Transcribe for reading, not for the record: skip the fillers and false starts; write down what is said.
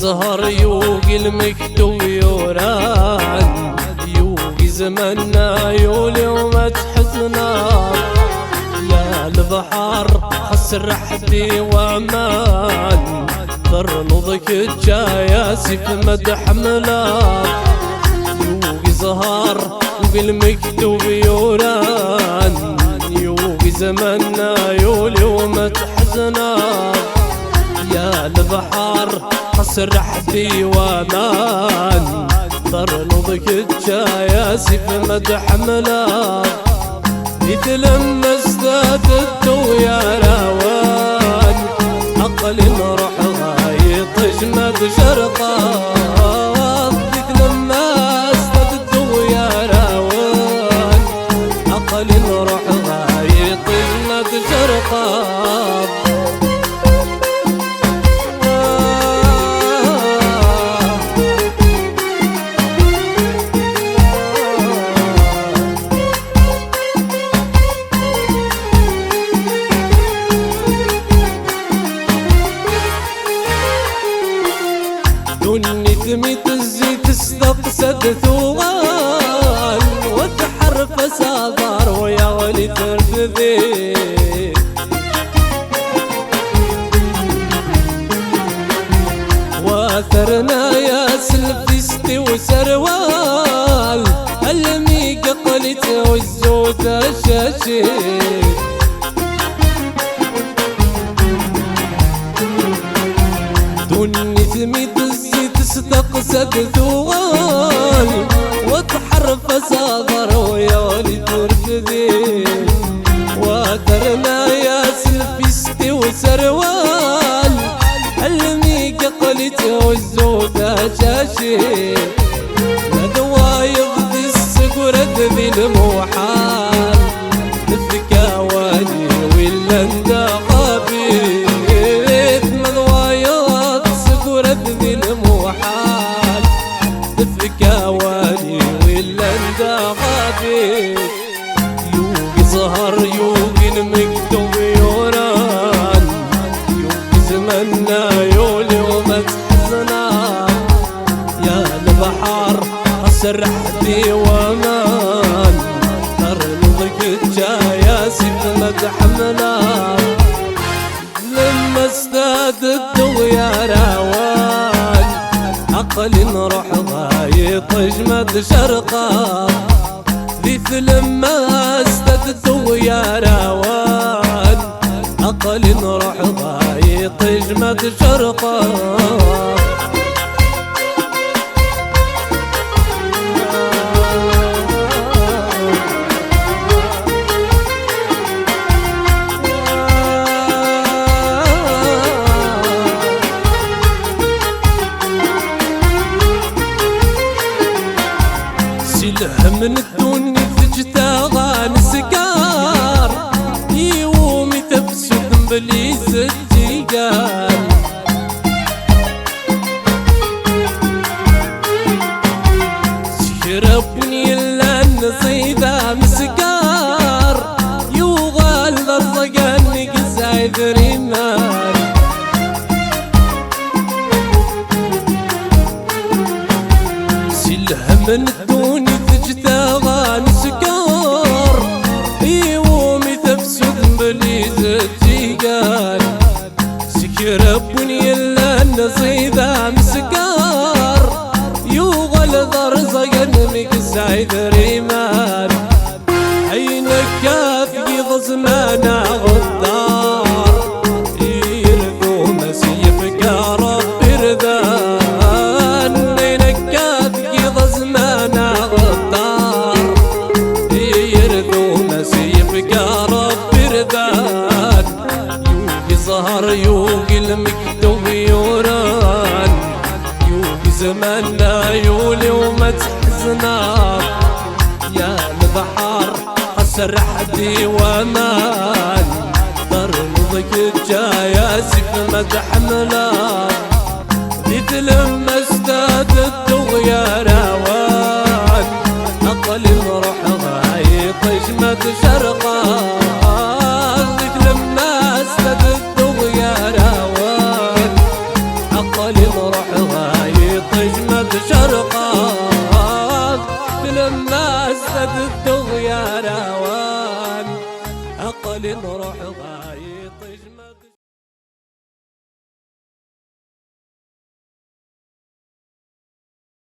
زهر يوقي المكتوب يوران، يوقي زمنا يولي وما تحزنا. يا البحر خسر حدي وامان، ضرنضك الجاياسي في مدح ملاك. يوقي زهر يوقي المكتوب يوران، يوقي زمنا يولي وما تحزنا. يا البحر خسر حدي وامان، ضرنضك الجاياسي في مدح ملاك. يتلمس الدو يا راوان، عقل نروح غايط جمد شرقات. يتلمس الدو يا راوان، عقل نروح غايط جمد شرقات. دني تميت الزيت استقصد ثوغال، وتحرف صدر ويا ولي ترفذي. واثرنا يا سلفستي وسروال، الميق قلت والزوت الشاشي. دني تميت الزيت استقصد ثوال، وتحرف صدر ويا ولي ترفذي. واثرنا يا سلفستي وسروال، الميق قلت والزود شاشي. ندوى يغذي السقرد ذي الموحال، تفكاواني ولا اندا خبيث. مدوى يغذي السقرد ذي الموحال، تفكاواني ولا اندا خبيث. يوقي زهر يوقي المكتوب يوران، يوقي زمنا يولي وما تحزنا. يا البحر خسر حدي وامان، ترنضك الجاياسي في مدح ملاك. لما استاد الدو يا راوان، عقل نروح غايط جمد شرقات. ذيث لما استاد الدو يا راوان، عقل نروح غايط جمد شرقات. سلح من الدنيا تجتاغى نسكار، يومي تفسد بليس الجيجان. شربني الا النصيدة مسكار، يوغال ضرزقني قسايد ريمان. سلح من الدنيا تجتاغى نسكار، يومي تفسد بليز الجيجان. سكربني الا النصيدة مسكار، يوغل ضرزقن مقسايد ريمان. عينك كافي ضزمانا غدار، يرثو مسيفك رب رذان. عينك كافي ضزمانا غدار، يرثو مسيفك رب رذان. يوقي زهر يوقي المكتوب يوران، يوقي زماننا يولي وما تحزنا. يا البحر خسر حدي وامان، ضرنضك الجاياسي في مدح ملاك. يتلمس الدو يا راوان، عقل نروح غايط جمد شرقات. يتلمس الدو يا راوان، عقل نروح غايط حالي نروح